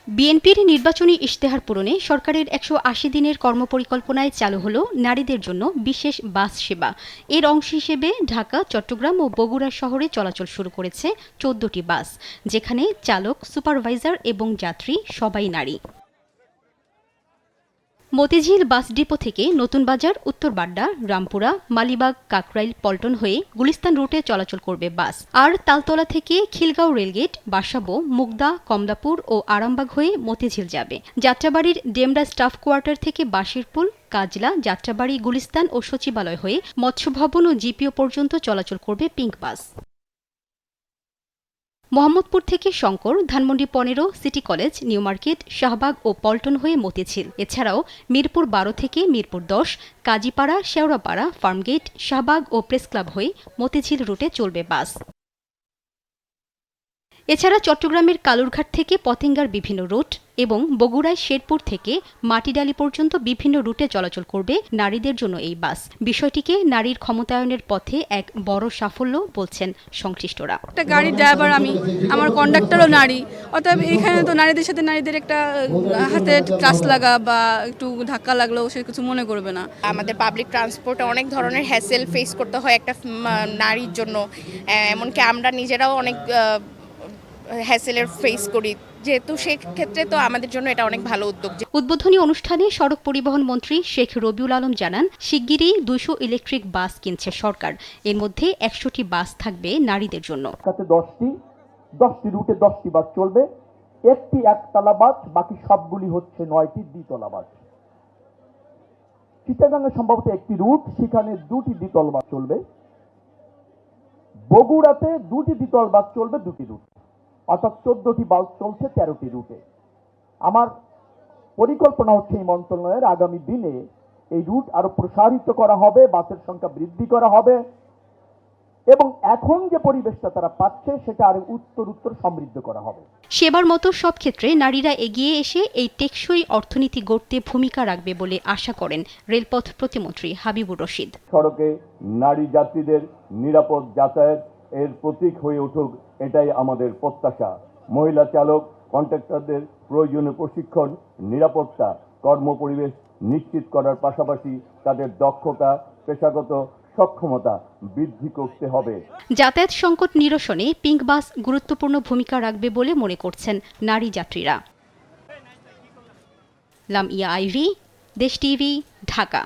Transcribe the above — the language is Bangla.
বিএনপির নির্বাচনী ইশতেহার পূরণে সরকারের ১৮০ দিনের কর্মপরিকল্পনায় চালু হলো নারীদের জন্য বিশেষ বাস সেবা। এর অংশ হিসেবে ঢাকা, চট্টগ্রাম ও বগুড়া শহরে চলাচল শুরু করেছে ১৪টি বাস, যেখানে চালক, সুপারভাইজার এবং যাত্রী সবাই নারী। মতিঝিল বাস ডিপো থেকে নতুন বাজার, উত্তর বাড্ডা, রামপুরা, মালিবাগ, কাকরাইল, পল্টন হয়ে গুলিস্তান রুটে চলাচল করবে বাস। আর তালতলা থেকে খিলগাঁও রেলগেট, বাসাবো, মুগদা, কমলাপুর ও আরামবাগ হয়ে মতিঝিল যাবে। যাত্রাবাড়ির ডেমরা স্টাফ কোয়ার্টার থেকে বাঁশিরপুল, কাজলা, যাত্রাবাড়ি, গুলিস্তান ও সচিবালয় হয়ে মৎস্য ভবন ও জিপিও পর্যন্ত চলাচল করবে পিঙ্ক বাস। মোহাম্মদপুর থেকে Shankar, Dhanmondi ১৫, city college, new market, Shahbag ও পল্টন হয়ে মতিঝিল। এছাড়াও মিরপুর ১২ থেকে মিরপুর ১০, কাজীপাড়া, শেওড়াপাড়া, ফার্মগেট, শাহবাগ ও প্রেসক্লাব হয়ে মতিঝিল রুটে চলবে বাস। এছাড়া চট্টগ্রামের কালুরঘাট থেকে পতেঙ্গার বিভিন্ন রুট এবং বগুড়ায় শেরপুর থেকে মাটিডালি পর্যন্ত বিভিন্ন রুটে চলাচল করবে নারীদের জন্য এই বাস। বিষয়টিকে নারীর ক্ষমতায়নের পথে এক বড় সাফল্য বলছেন সংশ্লিষ্টরা। একটা গাড়ির ড্রাইভার আমি, আমার কন্ডাক্টরও নারী, অতএব এখানে তো নারীদের সাথে নারীদের একটা হাতে ক্লাস লাগা বা একটু ধাক্কা লাগলেও সে কিছু মনে করবে না। আমাদের পাবলিক ট্রান্সপোর্টে অনেক ধরনের হ্যাসেল ফেস করতে হয় একটা নারীর জন্য, এমনকি আমরা নিজেরাও অনেক হ্যাসেলের ফেস করি, যেহেতু সেক্ষেত্রে তো আমাদের জন্য এটা অনেক ভালো উদ্যোগ। উদ্বোধনী অনুষ্ঠানে সড়ক পরিবহন মন্ত্রী শেখ রবিউল আলম জানান, শিগগিরই ২০০ ইলেকট্রিক বাস কিনছে সরকার। এর মধ্যে ১০০টি বাস থাকবে নারীদের জন্য। 10টি রুটে 10টি বাস চলবে, একটি একতলা বাস, বাকি সবগুলি হচ্ছে 9টি দ্বিতলা বাস। চিটাগাঙে সম্ভবত একটি রুট, সেখানে 2টি দ্বিতল বাস চলবে। বগুড়াতে 2টি দ্বিতল বাস চলবে 2টি রুট, অর্থাৎ 14টি বাস চলছে 13টি রুটে। আমার পরিকল্পনা হচ্ছে এই মন্ত্রণালয়ের আগামী দিনে এই রুট আরো প্রসারিত করা হবে, বাসের সংখ্যা বৃদ্ধি করা হবে এবং এখন যে পরিবেশটা তারা পাচ্ছে সেটা আরো উত্তর সমৃদ্ধ করা হবে। সেবার মতো সব ক্ষেত্রে নারীরা এগিয়ে এসে এই টেকসই অর্থনীতি গড়তে ভূমিকা রাখবে বলে আশা করেন রেলপথ প্রতিমন্ত্রী হাবিবুর রশিদ। সড়কে নারী যাত্রীদের নিরাপদ যাতায়াত এর প্রতীক হয়ে উঠুক, এটাই আমাদের প্রত্যাশা। মহিলা চালক কন্ট্রাক্টরদের প্রয়োজনীয় প্রশিক্ষণ, নিরাপত্তা, কর্মপরিবেশ নিশ্চিত করার পাশাপাশি তাদের দক্ষতা, পেশাগত সক্ষমতা বৃদ্ধি করতে হবে। যাতায়াত সংকট নিরসনে পিঙ্ক বাস গুরুত্বপূর্ণ ভূমিকা রাখবে বলে মনে করছেন নারী যাত্রীরা। লামিয়া আইভি, দেশ টিভি, ঢাকা।